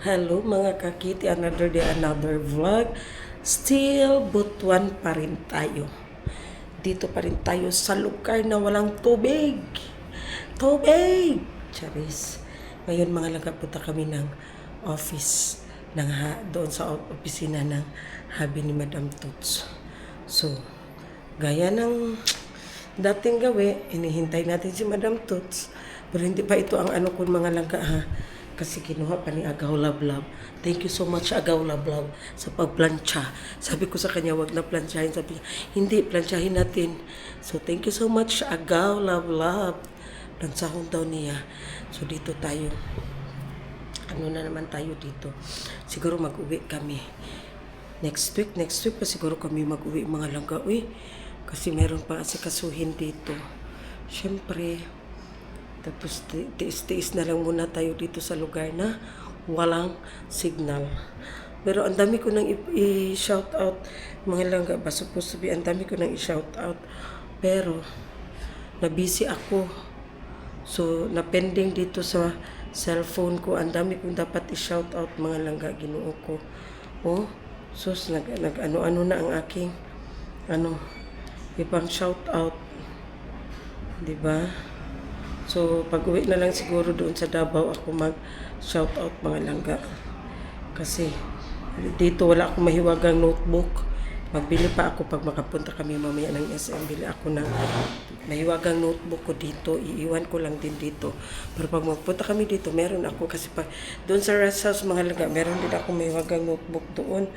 Hello mga kakiti, another day, another vlog. Still, Butuan pa rin tayo. Dito pa rin tayo sa lugar na walang tubig. Tubig! Charis. Ngayon mga langga, punta kami ng office doon sa opisina ng habi ni Madam Toots. So, gaya ng dating gawi, inihintay natin si Madam Toots. Pero hindi pa ito ang ano kung mga langga ha. Kasi kinuha pa ni Agaw Lablab. Thank you so much, Agaw Lablab, sa pagplansya. Sabi ko sa kanya, wag na plansyahin. Sabi niya, hindi, plansyahin natin. So, thank you so much, Agaw Lablab. Plansahon daw niya. So, dito tayo. Ano na naman tayo dito? Siguro mag-uwi kami. Next week pa siguro kami mag-uwi mga langga. Uy, kasi meron pa asikasuhin dito. Siyempre, tapos tiis-tiis na lang muna tayo dito sa lugar na walang signal. Pero ang dami ko nang i-shout out mga langga ba, supposed to be ang dami ko nang i-shout out. Pero na-busy ako. So na-pending dito sa cellphone ko. Ang dami kong dapat i-shout out mga langga, Ginoo ko. Oh, sus ano-ano na ang aking ibang shout out. 'Di ba? So, pag-uwi na lang siguro doon sa Davao ako mag-shoutout mga langga. Kasi dito wala akong mahiwagang notebook. Magbili pa ako pag makapunta kami mamaya ng SM. Bili ako ng mahiwagang notebook ko dito. Iiwan ko lang din dito. Pero pag magpunta kami dito, meron ako. Kasi doon sa rest house mga langga, meron din ako mahiwagang notebook doon.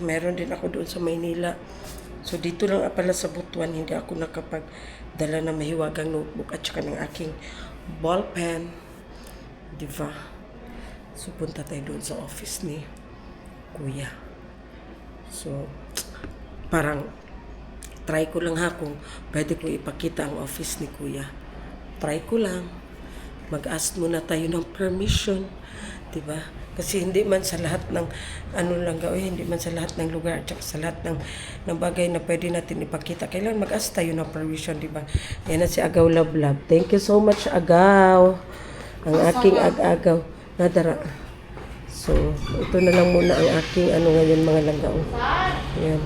Meron din ako doon sa Maynila. So, dito lang pala sa Butuan, hindi ako nakapagdala ng mahiwagang notebook at saka ng aking ballpen. Diba? So, punta tayo doon sa office ni Kuya. So, parang try ko lang ha kung pwede ko ipakita ang office ni Kuya. Try ko lang. Mag-ask muna tayo ng permission. Diba? Kasi hindi man sa lahat ng hindi man sa lahat ng lugar at sa lahat ng bagay na pwede natin ipakita. Kailangan mag-ask tayo ng permission, di ba? Yan na si Agaw Lablab. Thank you so much, Agaw. Ang aking Agaw. Nadara. So, ito na lang muna ang aking ngayon mga langgaw. Yan.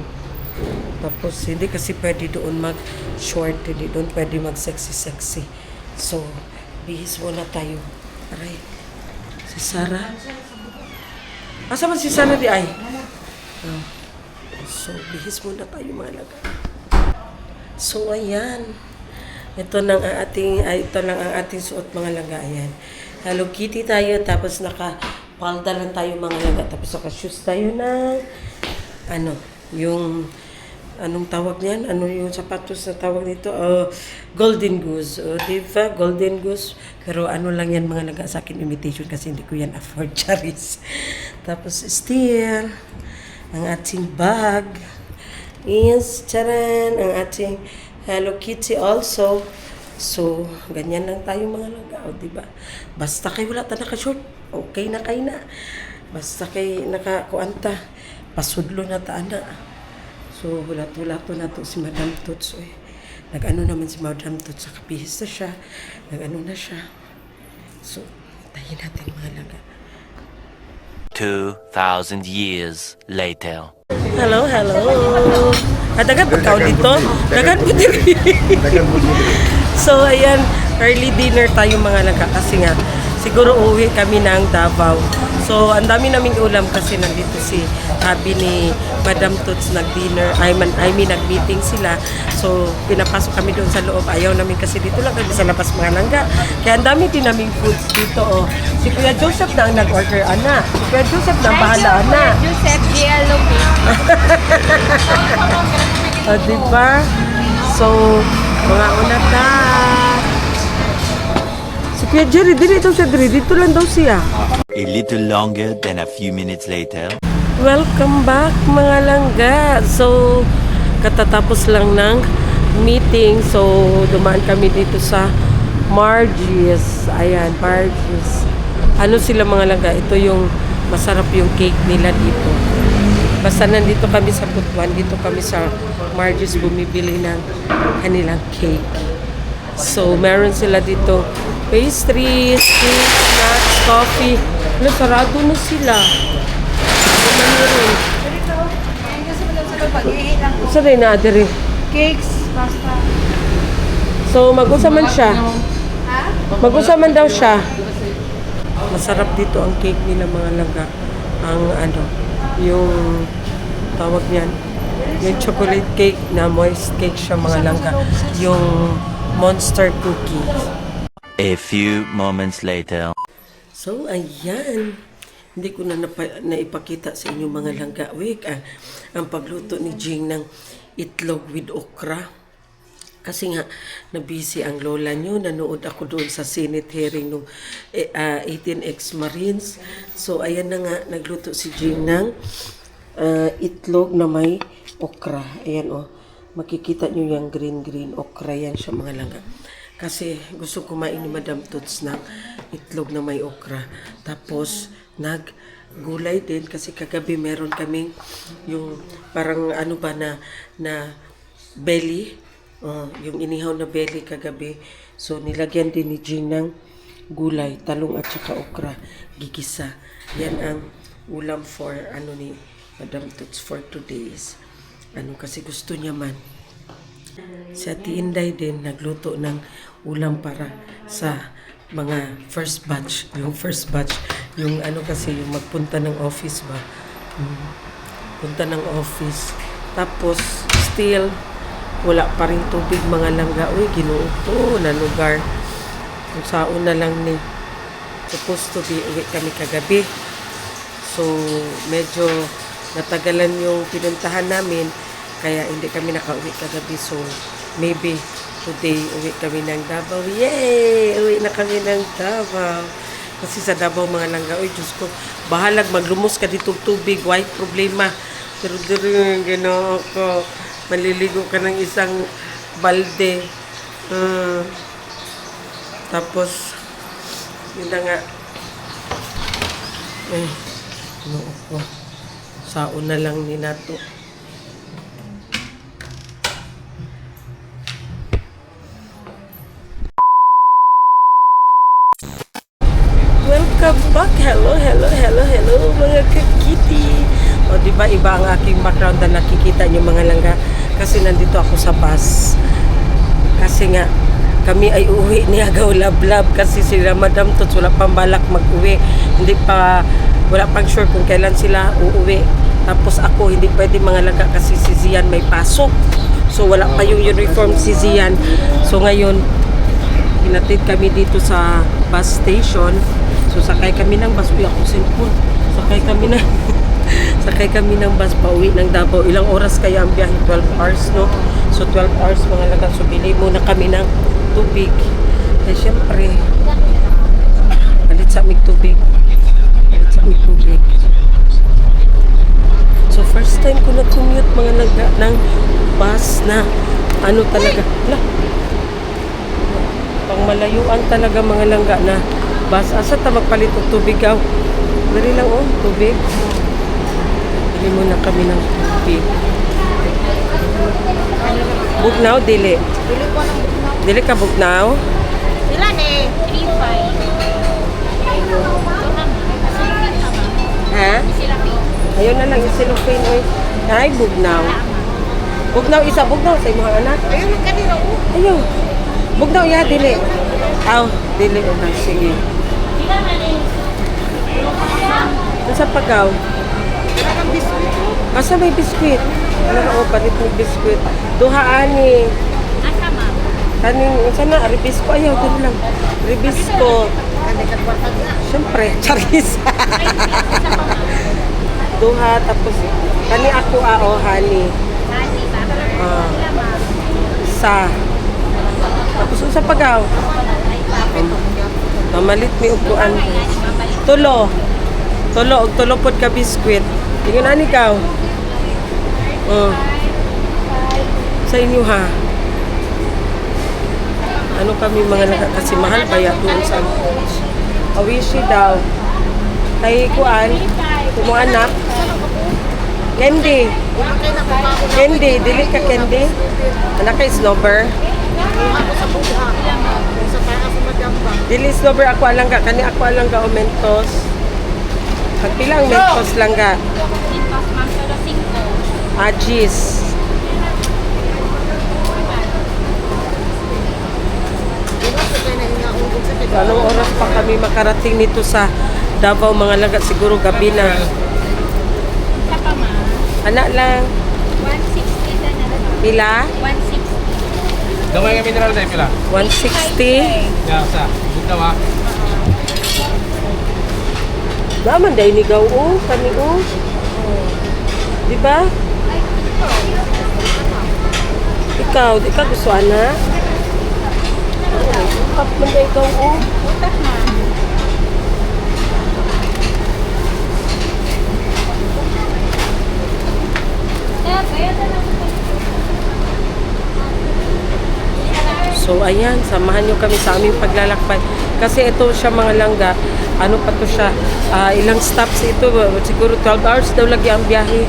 Tapos, hindi kasi pwede doon mag-short. Hindi doon pwede mag-sexy-sexy. So, bihis muna tayo. Aray. Si Sarah. Asa man si Sarah di ay? Oh. So, bihis muna tayo mga laga. So, ayan. Ito lang ang ating suot mga laga. Ayan. Hello Kitty tayo. Tapos naka-palda lang tayo mga laga. Tapos naka-shoes tayo na anong tawag niyan? Ano yung sapatos na tawag nito? Golden Goose. Diba? Golden Goose. Pero lang yan mga laga sa akin imitation kasi hindi ko yan afford, charis. Tapos still, ang ating bag. Yes, charan. Ang ating Hello Kitty also. So, ganyan lang tayo mga laga. Diba? Basta kayo wala ta naka-short, okay na kayo na. Basta kayo nakakuanta, pasudlo na ta na. So, wala-to na to si Madam Toots. Nag-ano naman si Madam Toots. Nakapihis na siya. Nag-ano na siya. So, tayo natin mga laga. 2,000 years later. Hello. Dagan po kao dito. Dagan po dito. So, ayan. Early dinner tayo mga laga. Kasi nga, siguro uwi kami ng Davao. So, ang dami naming ulam kasi nandito si habi ni Madam Toots nag-dinner. I mean, nag-meeting sila. So, pinapasok kami doon sa loob. Ayaw namin kasi dito lang kami sa labas mga langga. Kaya ang dami din naming foods dito. Oh. Si Kuya Joseph na ang nag-order, ana. Si Kuya Joseph na ang bahala, ana. Joseph GLO. Diba? So, mga una ta. Si Kuya Jerry, dito lang daw siya. A little longer than a few minutes later. Welcome back mga langga. So, katatapos lang ng meeting. So, dumaan kami dito sa Margie's. Ayan, Margie's. Ano sila mga langga? Ito yung masarap yung cake nila dito. Basta nandito kami sa Butuan, dito kami sa Margie's bumibili ng kanilang cake. So, meron sila dito pastries, cake, snacks, coffee. Wala, sarado na sila. Ano meron? Sa rin na, Adri? Cakes, pasta. So, mag-usa man siya. Mag-usa man daw siya. Masarap dito ang cake nila mga langga. Ang ano, yung tawag niyan. Yung chocolate cake na moist cake siya mga langga. Yung monster cookie. A few moments later. So, ayan. Hindi ko na naipakita sa inyo mga langga. Wait, ang pagluto ni Jing ng itlog with okra. Kasi nga, nabisi ang lola nyo. Nanood ako doon sa Senate hearing ng 18X Marines. So, ayan na nga, nagluto si Jing ng itlog na may okra. Ayan o. Makikita nyo yung green okra. Yan siya mga langga. Kasi gusto kumain ni Madam Toots ng itlog na may okra. Tapos, naggulay din kasi kagabi meron kaming yung parang ano ba na belly. Yung inihaw na belly kagabi. So, nilagyan din ni Jing ng gulay, talong at saka okra. Gigisa. Yan ang ulam for ano ni Madam Toots for 2 days. Kasi gusto niya man. Si Ate Inday din nagluto ng ulam para sa mga first batch. Yung first batch, yung kasi yung magpunta ng office ba. Punta ng office. Tapos, still, wala pa rin tubig mga langga. Uy, Ginoo to na lugar. Kung saan na lang ni supposed to be uwi kami kagabi. So, medyo natagalan yung pinuntahan namin. Kaya hindi kami nakauwi kagabi. So, maybe today uwi kami ng Davao. Yay! Uwi na kami ng Davao. Kasi sa Davao mga langga, uy, Diyos ko, bahalag maglumos ka dito tubig. White problema. Pero dito gano'n ko. Maliligo ka ng isang balde. Tapos, yun na nga. Ano ko. Saon na lang ni nato. Welcome back. Hello mga kakiti. O diba iba ang aking background na nakikita nyo mga langga kasi nandito ako sa bus. Kasi nga kami ay uwi ni Agaw Lablab kasi sila Madam Toots wala pang balak mag-uwi. Wala pang sure kung kailan sila uuwi. Tapos ako hindi pwede mga langga kasi si Zian may pasok. So wala pa yung uniform si Zian. So ngayon hinatid kami dito sa bus station. So sakay kami ng bus. Uy, ako cellphone. Sakay kami ng bus pauwi ng Davao. Ilang oras kaya ang biyahe? 12 hours, no? So 12 hours mga lagang. So bili muna kami ng tubig. Eh syempre, palit sa aming tubig. So first time ko na-commute mga laga ng bus na talaga. Pang malayuan talaga mga langga na bus. Asa ta magpalit og tubig gaw? Dali lang tubig. Bili muna kami ng tubig. Bugnaw, dili. Bili ko ng bugnaw. Dili ka bugnaw? Ilan 3.5. Ha? Ayun na lang, isilupin, oy. Ay, bugnaw. Bugnaw, isa bugnaw sa imong anak. Ayun, kanina ko. Ayun. Bugnaw, ya, dili. Dili. Sige. Nasa pagaw? Wala kang biskuit ko. Asa may biskwit? Palit ng biskwit. Duha ani. Asa ma? Kaning, sana, ribisco. Ayaw, dito lang. Ribisco. Kani kagwartag na. Siyempre, charis. Duha, tapos, kani ako, honey. Honey, butter. Sila ma. Isa. Tapos, sa pagaw? Mamalit ni upuan. Tulo. Tulo pod ka biskwit. Tingin na ikaw. Sa inyo ha. Ano kami mga kasi mahal ba ya doon sa Awishi daw. Kay kuan, kumo anak. Candy. Dili ka candy. Anak kay snowber. Ako sa buha. Sa taas sa madamba. Dili snowber ako alang ka, kani ako alang ka o Mentos. Pagpilang mentos lang ga. Mentos, ma'am. Pero 5. Ajis. So, anong oras pa kami makarating nito sa Davao mga langga? Siguro gabi na. Isa pa, ma'am. Anak lang. 160 na lang. Pila? 160. Gamay nga mineral tayo pila. 160. Ya, sa. Buka wa. Naman dahil nigaw o. Kani o. Di ba? Ikaw, di ka gusto anak? Pap man dahil ikaw o. Utak, ma'am. Eh, kaya na lang. So ayan, samahan nyo kami sa aming paglalakbay. Kasi ito siya mga langga, ano pa to siya, ilang stops ito, siguro 12 hours daw lagi ang biyahe.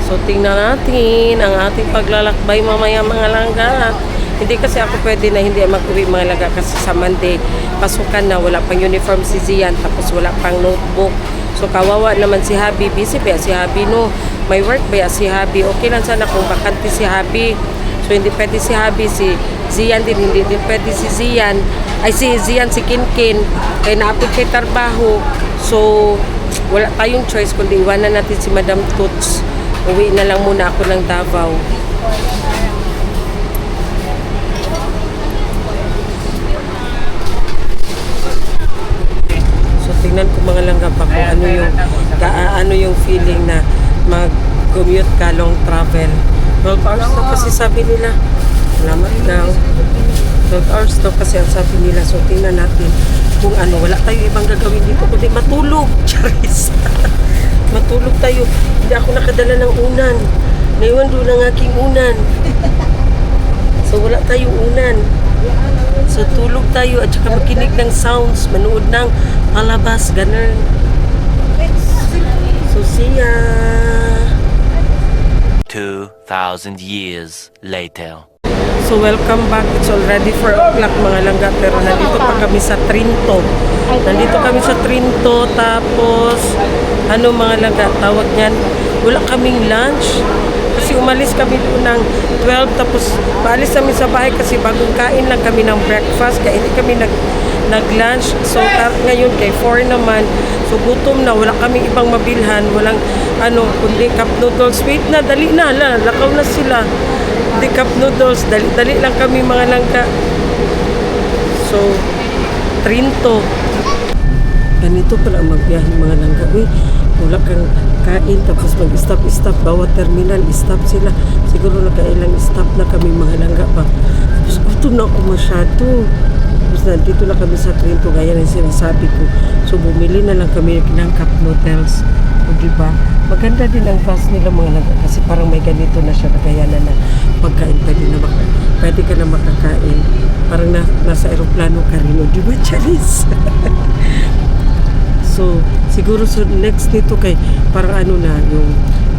So tingnan natin ang ating paglalakbay mamaya mga langga. Hindi kasi ako pwede na hindi mag-uwi mga langga kasi sa Monday, pasukan na, wala pang uniform si Zian, tapos wala pang notebook. So kawawa naman si Habi, busy ba si Habi no? May work ba si Habi? Okay lang sana kung bakante si Habi. So hindi pwede si Habi, si Zian din, hindi din pwede si Zian. Ay si Zian, si Kinkin, kaya naapit kay trabaho. So wala tayong choice kundi iwanan natin si Madam Toots. Uwi na lang muna ako ng Davao. So tingnan ko mga langga pa kung ano yung feeling na mag-commute ka long travel. 12 hours to kasi sabi nila. Salamat daw. 12 hours to kasi ang sabi nila. So tingnan natin kung ano. Wala tayo ibang gagawin dito kundi matulog. Charis. Matulog tayo. Hindi ako nakadala ng unan. Naiwan doon ang aking unan. So wala tayong unan. So tulog tayo at saka makinig ng sounds. Manood ng palabas. Ganun. So see ya. 2,000 years later. So welcome back. It's already 4 o'clock mga langga. Pero nandito pa kami sa Trinto. Nandito kami sa Trinto. Tapos, ano mga langga, tawag niyan, wala kaming lunch. Kasi umalis kami doon ng 12. Tapos, paalis kami sa bahay kasi bagong kain lang kami ng breakfast. Kaya hindi kami nag-lunch. So, ngayon kay 4 naman. So, gutom na. Wala kaming ibang mabilhan. Walang, kundi cup noodles. Wait na, dali na. Lakaw na sila. Hindi cup noodles. Dali lang kami mga langga. So, Trinto. Ganito pala ang magbiyahe mga langga. Uy, wala kang kain. Tapos mag-stop. Bawat terminal, stop sila. Siguro nakailang stop na kami mga langga pa. Tapos gutom na ako masyado. Tapos nandito na kami sa Trinto. Gaya ng sinasabi ko. So, bumili na lang kami ng cup noodles. O diba? Maganda din ang bus nila mga langga. Kasi parang may ganito na siya. Kaya na pagkain pwede ka na makakain. Parang nasa aeroplano ka rin. O diba, Charis? So, siguro next nito kay parang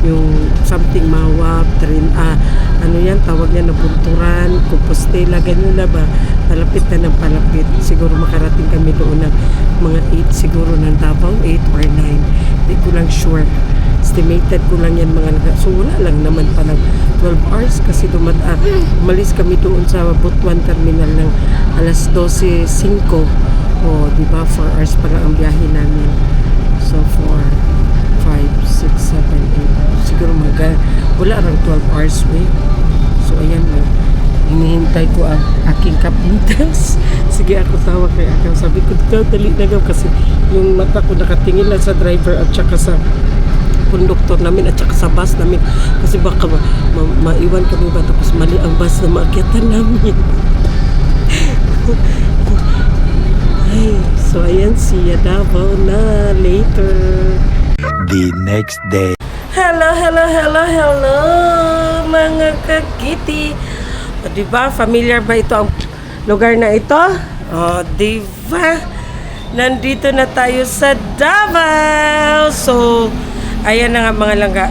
yung something mawap, ano yan, tawag niya na Bunturan, Compostela, ganyan na ba? Palapit na ng palapit. Siguro makarating kami doon ng mga 8 siguro ng Davao, 8 or 9. Hindi ko lang sure. Estimated ko lang yan mga langga. So, wala lang naman palang 12 hours kasi umalis kami doon sa Butuan Terminal ng alas 12:05. O, di ba? 4 hours pa lang ang biyahe namin. So, 4, 5, 6, 7, 8. Siguro wala lang 12 hours way. So, ayan mo. Hinihintay ko ang aking cup noodles. Sige, ako tawag kay Akaw. Sabi ko, dali na gaw kasi yung mata ko nakatingin lang sa driver at saka sa konduktor namin at saka sa bus namin. Kasi baka maiwan kami ba tapos mali ang bus na maakyatan namin. So, ayan siya Davao na later. The next day. Hello, mga kakiti. O, diba, familiar ba ito ang lugar na ito? O, diba? Nandito na tayo sa Davao. So, ayan na nga mga langga.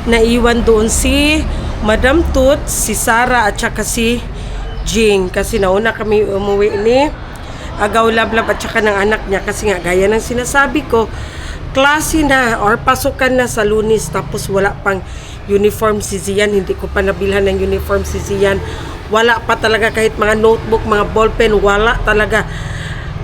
Naiwan doon si Madam Toots, si Sarah at saka si Jing. Kasi nauna kami umuwi ni Agaw Lablab at saka ng anak niya kasi nga gaya ng sinasabi ko klase na or pasukan na sa Lunes tapos wala pang uniform si Zian. Hindi ko pa nabilhan ng uniform si Zian. Wala pa talaga kahit mga notebook, mga ballpen, wala talaga.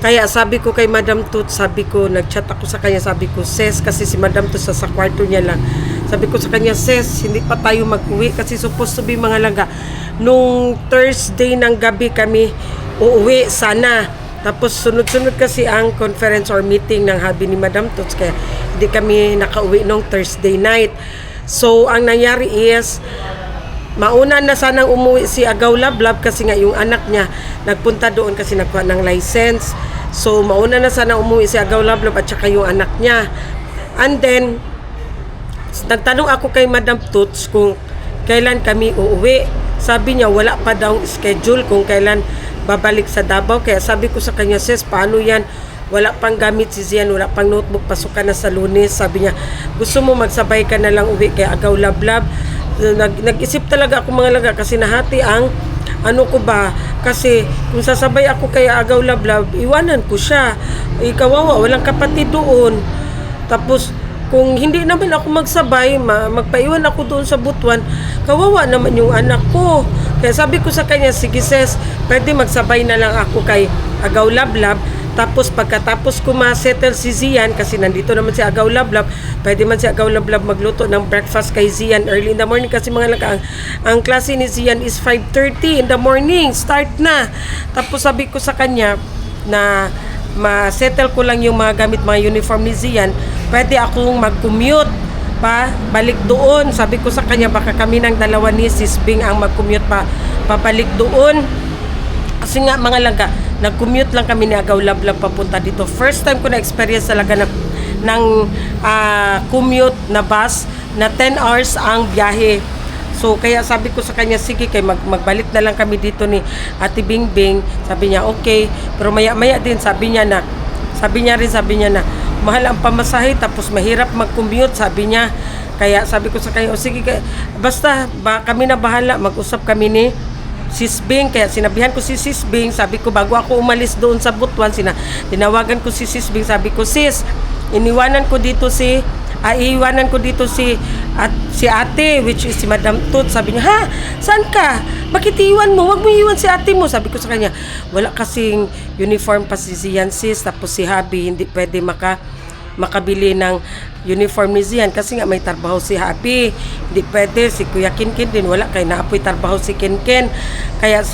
Kaya sabi ko kay Madam Tut, sabi ko, nag-chat ako sa kanya, sabi ko, Ses, kasi si Madam Tut sa kwarto niya lang. Sabi ko sa kanya, Ses, hindi pa tayo mag-uwi kasi supposed to be mga langga. Nung Thursday ng gabi kami uuwi sana. Tapos sunod-sunod kasi ang conference or meeting ng habi ni Madam Tuts, kaya hindi kami nakauwi nung Thursday night. So, ang nangyari is, mauna na sanang umuwi si Agaw Lablab kasi nga yung anak niya nagpunta doon kasi nagkuha ng license. So, mauna na sana umuwi si Agaw Lablab at saka yung anak niya. And then, nagtanong ako kay Madam Tuts kung kailan kami uuwi. Sabi niya, wala pa daw schedule kung kailan babalik sa Davao. Kaya sabi ko sa kanya, Sis, paano yan? Wala pang gamit si Zian, wala pang notebook, pasukan na sa Lunes. Sabi niya, gusto mo magsabay ka na lang uwi kay Agaw Lablab? Nag-isip talaga ako mga laga kasi nahati ang ano ko ba, kasi kung sasabay ako kay Agaw Lablab, iwanan ko siya. Kawawa, walang kapatid doon. Tapos kung hindi naman ako magsabay, magpaiwan ako doon sa Butuan, kawawa naman yung anak ko. Kaya sabi ko sa kanya, sige Ses, pwede magsabay na lang ako kay Agaw Lablab. Tapos pagkatapos ko ma-settle si Zian, kasi nandito naman si Agaw Lablab, pwede man si Agaw Lablab magluto ng breakfast kay Zian early in the morning kasi mga laga, ang klase ni Zian is 5:30 in the morning, start na. Tapos sabi ko sa kanya na ma-settle ko lang yung mga gamit, mga uniform ni Zian, pwede akong mag-commute pa, balik doon. Sabi ko sa kanya, baka kami ng dalawa ni Sis Bing ang mag-commute pa, pabalik doon. Kasi nga mga langga, nag-commute lang kami ni Agaw Lablab papunta dito. First time ko na-experience talaga ng commute na bus na 10 hours ang biyahe. So, kaya sabi ko sa kanya, sige, kay magbalik na lang kami dito ni Ate Bingbing. Sabi niya, okay. Pero maya-maya din, sabi niya na, mahal ang pamasahe, tapos mahirap mag-commute, sabi niya. Kaya sabi ko sa kanya, sige, basta, kami na bahala, mag-usap kami ni Sis Bing. Kaya sinabihan ko si Sis Bing, sabi ko, bago ako umalis doon sa Butuan, tinawagan ko si Sis Bing, sabi ko, Sis, iiwanan ko dito si ate, which is si Madam Tut. Sabi niya, ha? Saan ka? Bakit iwan mo? Huwag mo iwan si ate mo. Sabi ko sa kanya, wala kasing uniform pa si Zian, sis. Tapos si Habi, hindi pwede makabili ng uniform ni Zian kasi nga may trabaho si Habi. Hindi pwede, si Kuya Kinkin din wala, kaya naapoy trabaho si Kinkin. Kaya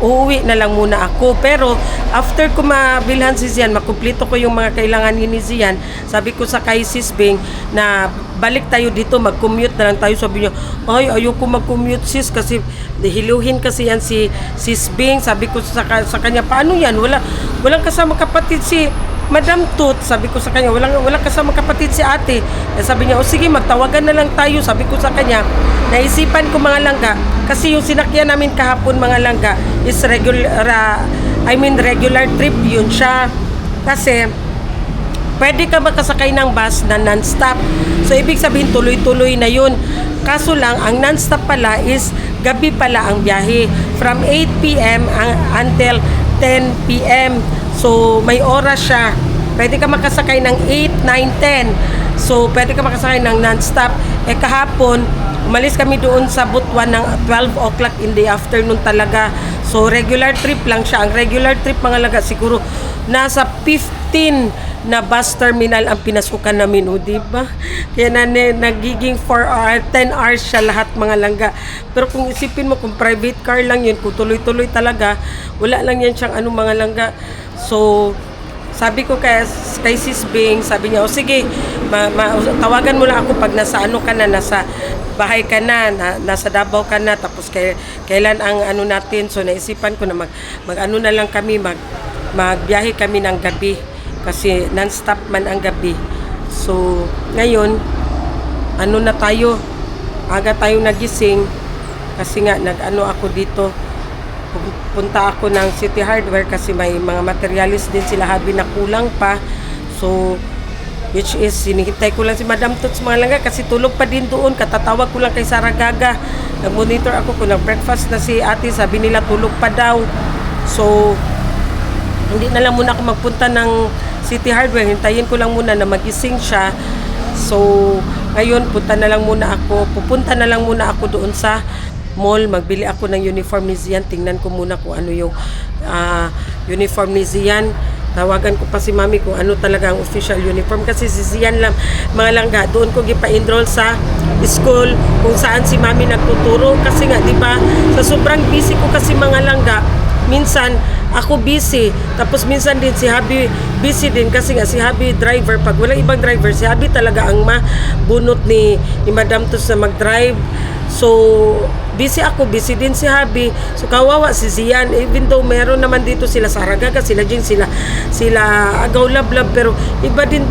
uuwi na lang muna ako. Pero after ko mabilhan si Zian, makumpleto ko yung mga kailangan ni Zian, sabi ko sa kay Sis Bing na balik tayo dito, mag-commute na lang tayo. Sabi niya, ay, ayoko mag-commute sis kasi hiluhin kasi yan si Sis Bing. Sabi ko sa kanya, paano yan? Walang kasama kapatid si Madam Tut. Sabi ko sa kanya, walang kasama kapatid si ate. Sabi niya, o sige, magtawagan na lang tayo. Sabi ko sa kanya, naisipan ko mga langga, kasi yung sinakyan namin kahapon mga langga is regular trip yun siya. Kasi pwede ka makasakay ng bus na non-stop. So, ibig sabihin, tuloy-tuloy na yun. Kaso lang, ang non-stop pala is gabi pala ang biyahe. From 8 p.m. until 10 p.m. So, may oras siya. Pwede ka makasakay ng 8, 9, 10. So, pwede ka makasakay ng non-stop. Kahapon, umalis kami doon sa Butuan ng 12 o'clock in the afternoon talaga. So, regular trip lang siya. Ang regular trip, mga laga, siguro nasa 15 na bus terminal ang pinasukan namin, o diba? Kaya nagiging 10 hours siya lahat, mga langga. Pero kung isipin mo, kung private car lang yun, kung tuloy-tuloy talaga, wala lang yan siyang mga langga. So, sabi ko kay Sis Bing, sabi niya, o sige, tawagan mo lang ako pag nasa nasa bahay ka na, nasa Davao ka na, tapos kailan ang natin. So, naisipan ko na na lang kami, magbiyahe kami ng gabi. Kasi non-stop man ang gabi. So, ngayon, na tayo, aga tayong nagising, kasi nga, ako dito, punta ako ng City Hardware kasi may mga materialis din sila Habi na kulang pa. So, which is, sinihintay ko lang si Madam Tuts mga langga kasi tulog pa din doon. Katatawag ko lang kay Sarah Gaga. Nag-monitor ako kung nag-breakfast na si ate, sabi nila tulog pa daw. So, hindi na lang muna ako magpunta ng City Hardware. Hintayin ko lang muna na magising siya. So, ngayon pupunta na lang muna ako doon sa mall. Magbili ako ng uniform ni Zian. Tingnan ko muna kung ano yung uniform ni Zian. Tawagan ko pa si Mami kung ano talaga ang official uniform kasi si Zian lang mga langga doon ko gipa-enroll sa school kung saan si Mami nagtuturo kasi nga di ba sa sobrang busy ko kasi mga langga minsan ako busy tapos minsan din si Habi busy din kasi nga si Habi driver pag walang ibang driver si Habi talaga ang mabunot ni Madam Tus na mag-drive. So, busy ako, busy din si Habi. So, kawawa si Zian. Even though meron naman dito sila sa Aragaga, sila Jing, sila agaw lablab. Pero iba din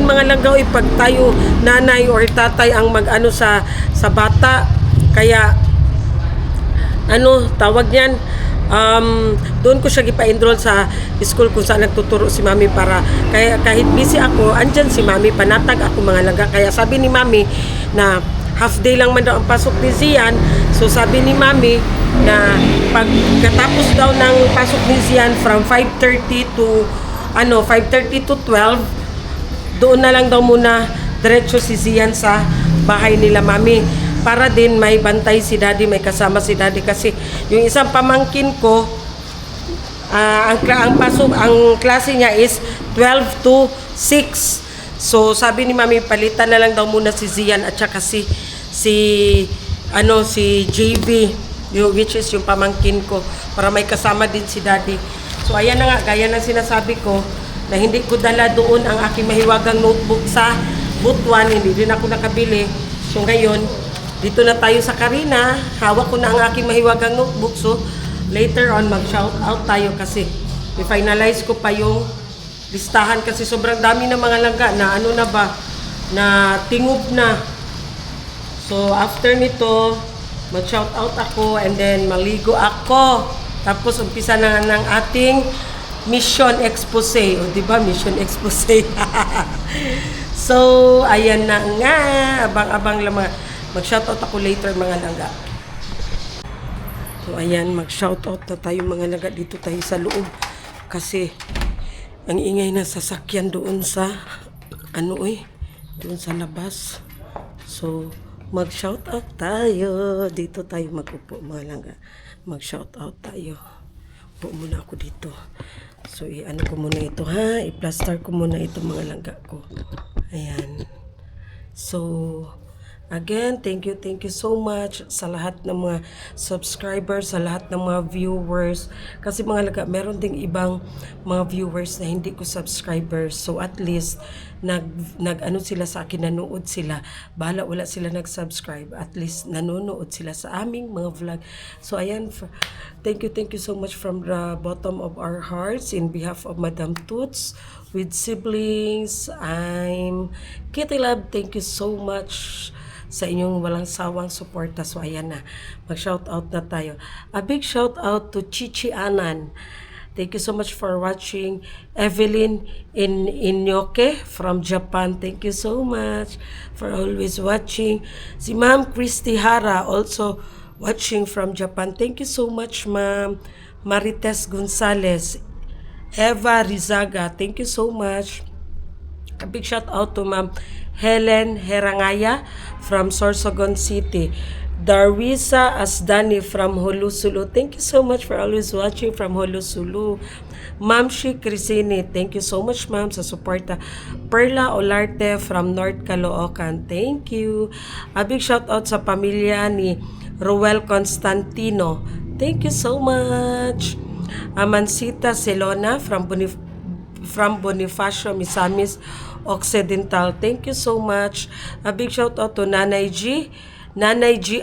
mga langgaw pag tayo nanay or tatay ang mag-ano sa bata. Kaya, tawag niyan, doon ko siya gipa-enroll sa school kung saan nagtuturo si Mami para kaya kahit busy ako, andyan si Mami, panatag ako mga langga. Kaya sabi ni Mami na half day lang man daw ang pasok ni Zian. So sabi ni Mami na pagkatapos daw ng pasok ni Zian from 5:30 to 12, doon na lang daw muna diretso si Zian sa bahay nila Mami. Para din may bantay si Daddy, may kasama si Daddy kasi yung isang pamangkin ko ang klase niya is 12 to 6. So sabi ni Mami palitan na lang daw muna si Zian at saka si JV which is yung pamangkin ko para may kasama din si Daddy. So ayan na nga gaya ng sinasabi ko na hindi ko dala doon ang aking mahiwagang notebook sa Butuan, hindi din ako nakabili. So ngayon dito na tayo sa Carina, hawak ko na ang aking mahiwagang notebook. So later on mag-shout out tayo kasi i-finalize ko pa yung listahan kasi sobrang dami ng mga langga na na tingob na. So after nito mag-shout out ako and then maligo ako. Tapos umpisa na ng ating mission expose. O diba mission expose? So ayan na nga, abang-abang lang mag-shout out ako later mga langga. So ayan, mag-shout out na tayo mga langga, dito tayo sa loob kasi ang ingay ng sasakyan doon sa doon sa labas. So mag-shout out tayo. Dito tayo mag-upo mga langga. Mag-shout out tayo. Upo muna ako dito. So ko muna ito ha. I-plaster ko muna ito mga langga ko. Ayan. So again, thank you so much sa lahat ng mga subscribers, sa lahat ng mga viewers. Kasi mga laga, meron ding ibang mga viewers na hindi ko subscribers. So at least, nag-ano sila sa akin, nanood sila. Bahala wala sila nag-subscribe. At least, nanonood sila sa aming mga vlog. So ayan, thank you so much from the bottom of our hearts in behalf of Madam Toots with siblings. I'm Kitty Love. Thank you so much sa inyong walang sawang suporta. So ayan na, mag-shoutout na tayo. A big shoutout to Chichi Anan. Thank you so much for watching. Evelyn Inyoke from Japan. Thank you so much for always watching. Si Ma'am Christy Hara also watching from Japan. Thank you so much, Ma'am. Marites Gonzalez. Eva Rizaga. Thank you so much. A big shout out to Ma'am Helen Herangaya from Sorsogon City. Darwisa Asdani from Holusulu. Thank you so much for always watching from Holusulu. Ma'am Shi Crisini. Thank you so much, ma'am, sa suporta. Perla Olarte from North Caloocan. Thank you. A big shout out sa pamilya ni Ruel Constantino. Thank you so much. Amancita Celona from Bonifacio, Misamis Occidental. Thank you so much. A big shout out to Nanay G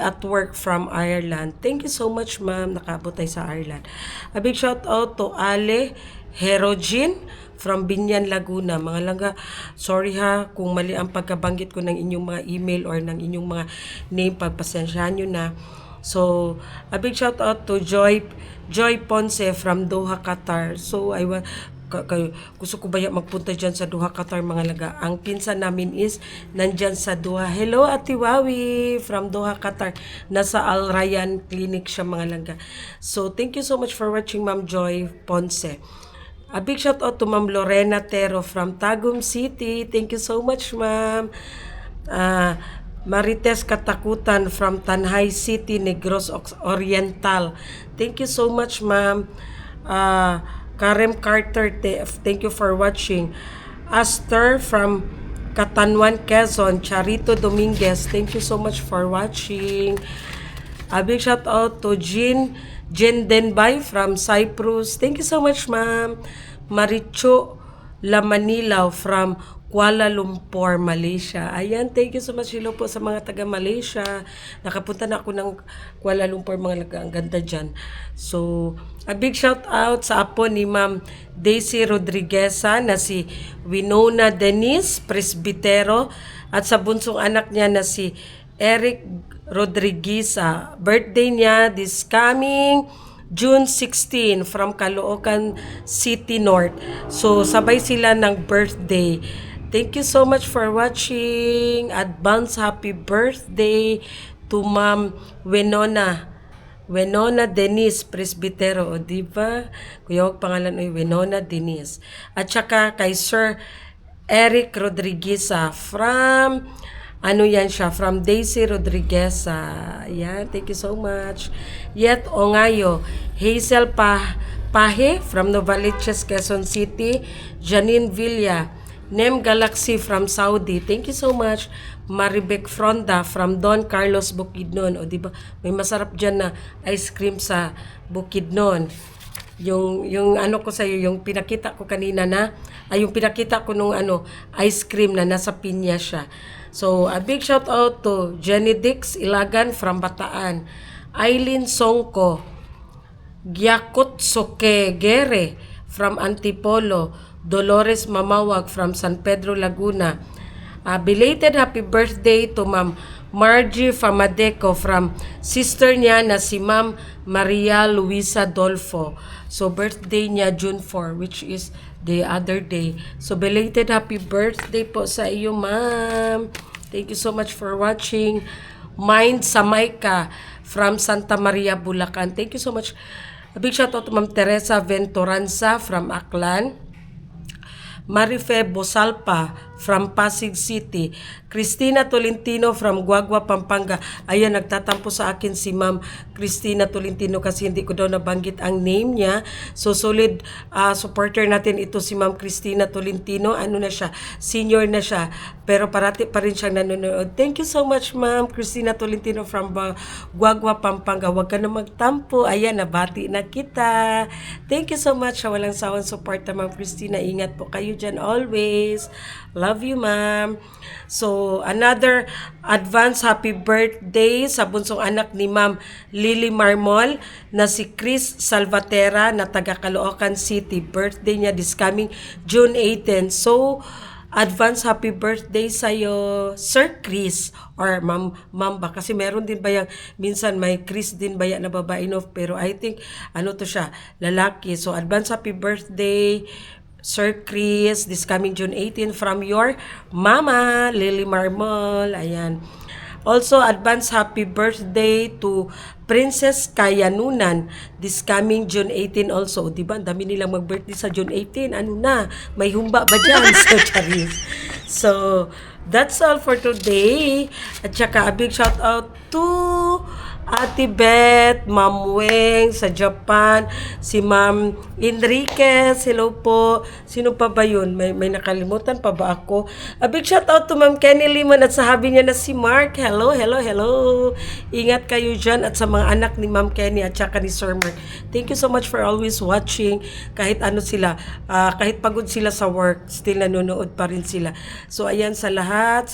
at work from Ireland. Thank you so much, ma'am. Nakaabot tayo sa Ireland. A big shout out to Ale Herogin from Binyan, Laguna. Mga langga, sorry ha kung mali ang pagkabanggit ko ng inyong mga email or ng inyong mga name. Pagpasensyahan nyo na. So, a big shout out to Joy Ponce from Doha, Qatar. So, gusto ko ba magpunta dyan sa Doha, Qatar, mga laga. Ang pinsan namin is nandyan sa Doha. Hello, Ate Wawi from Doha, Qatar. Nasa Al Rayyan Clinic siya, mga laga. So, thank you so much for watching, Ma'am Joy Ponce. A big shout out to Ma'am Lorena Tero from Tagum City. Thank you so much, Ma'am. Marites Katakutan from Tanhay City, Negros Oriental. Thank you so much, Ma'am. Karem Carter, thank you for watching. Aster from Catanwan, Quezon. Charito Dominguez, thank you so much for watching. A big shout out to Jen Denbay from Cyprus. Thank you so much, ma'am. Maricho Lamanilaw from Kuala Lumpur, Malaysia. Ayan, thank you so much. Hello po sa mga taga Malaysia. Nakapunta na ako ng Kuala Lumpur, mga laga. Ang ganda dyan. So, a big shout out sa apo ni Ma'am Daisy Rodrigueza na si Winona Denise Presbitero at sa bunsong anak niya na si Eric Rodriguez. Birthday niya this coming June 16 from Caloocan City North. So, sabay sila ng birthday. Thank you so much for watching. Advance happy birthday to Ma'am Winona Denise Presbitero. O, diba? Kuya, huwag pangalan ay Winona Denise. At saka kay Sir Eric Rodriguez from from Daisy Rodriguez. Yan, thank you so much. Yet Ongayo, Hazel Pahe from Novaliches, Quezon City. Janine Villa, Nem Galaxy from Saudi. Thank you so much. Maribek Fronda from Don Carlos, Bukidnon. O diba, may masarap dyan na ice cream sa Bukidnon. Yung ano ko sa iyo, yung pinakita ko kanina na, yung pinakita ko nung ice cream na nasa pinya siya. So, a big shout out to Jenny Dix Ilagan from Bataan, Eileen Songko, Gyakot Sokegere from Antipolo, Dolores Mamawag from San Pedro, Laguna. Belated happy birthday to Ma'am Margie Famadeco from sister niya na si Ma'am Maria Luisa Dolfo. So, birthday niya June 4, which is the other day. So, belated happy birthday po sa iyo, ma'am. Thank you so much for watching. Mind Samayka from Santa Maria, Bulacan. Thank you so much. A big shout out to Ma'am Teresa Venturanza from Aklan. Marife Bosalpa from Pasig City. Cristina Tolentino from Guagua, Pampanga. Ayan, nagtatampo sa akin si Ma'am Cristina Tolentino kasi hindi ko daw nabanggit ang name niya. So, solid supporter natin ito si Ma'am Cristina Tolentino. Ano na siya? Senior na siya. Pero parati pa rin siyang nanonood. Thank you so much, Ma'am Cristina Tolentino from Guagua, Pampanga. Huwag ka na magtampo. Ayan, nabati na kita. Thank you so much sa walang sawang support, Ma'am Cristina. Ingat po kayo dyan always. Love you, ma'am. So, another advance happy birthday sa bunsong anak ni Ma'am Lily Marmol na si Chris Salvatera na taga Caloocan City. Birthday niya this coming June 18. So, advance happy birthday sa'yo, Sir Chris or Ma'am ba? Kasi meron din ba yung, minsan may Chris din ba yan na babae, no? Pero I think, to siya, lalaki. So, advance happy birthday, Sir Chris, this coming June 18 from your mama, Lily Marmol. Ayan. Also, advance happy birthday to Princess Kayanunan this coming June 18 also. Diba? Ang dami nilang mag-birthday sa June 18. Ano na? May humba ba dyan? So, charis. So, that's all for today. At saka, a big shout out to Ate Beth, Ma'am Weng sa Japan, si Ma'am Enriquez, hello po. Sino pa ba yun? May nakalimutan pa ba ako? A big shout out to Ma'am Kenny Limon at sa habi niya na si Mark. Hello. Ingat kayo dyan at sa mga anak ni Ma'am Kenny at saka ni Sir Mark. Thank you so much for always watching. Kahit sila, kahit pagod sila sa work, still nanonood pa rin sila. So ayan, sa lahat,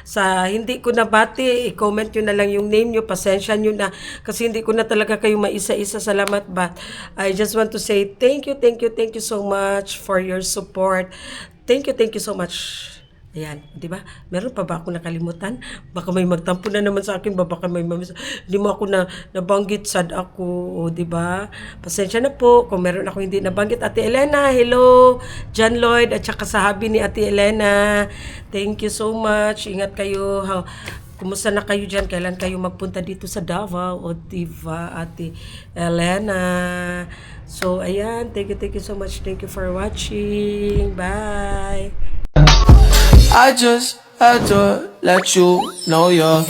sa hindi ko nabati, i-comment nyo na lang yung name nyo, pasensya nyo na kasi hindi ko na talaga kayo maisa-isa. Salamat, but I just want to say thank you so much for your support. Thank you so much. Ayan, di ba? Meron pa ba ako nakalimutan? Baka may magtampo na naman sa akin, baka may hindi mo ako nabanggit, sad ako, o di ba? Pasensya na po kung meron ako hindi nabanggit. Ate Elena, hello. John Lloyd at saka sa habi ni Ate Elena. Thank you so much. Ingat kayo. kumusta na kayo dyan? Kailan kayo magpunta dito sa Davao? O diba, Ate Elena? So, ayan. Thank you so much. Thank you for watching. Bye! I just had to let you know you're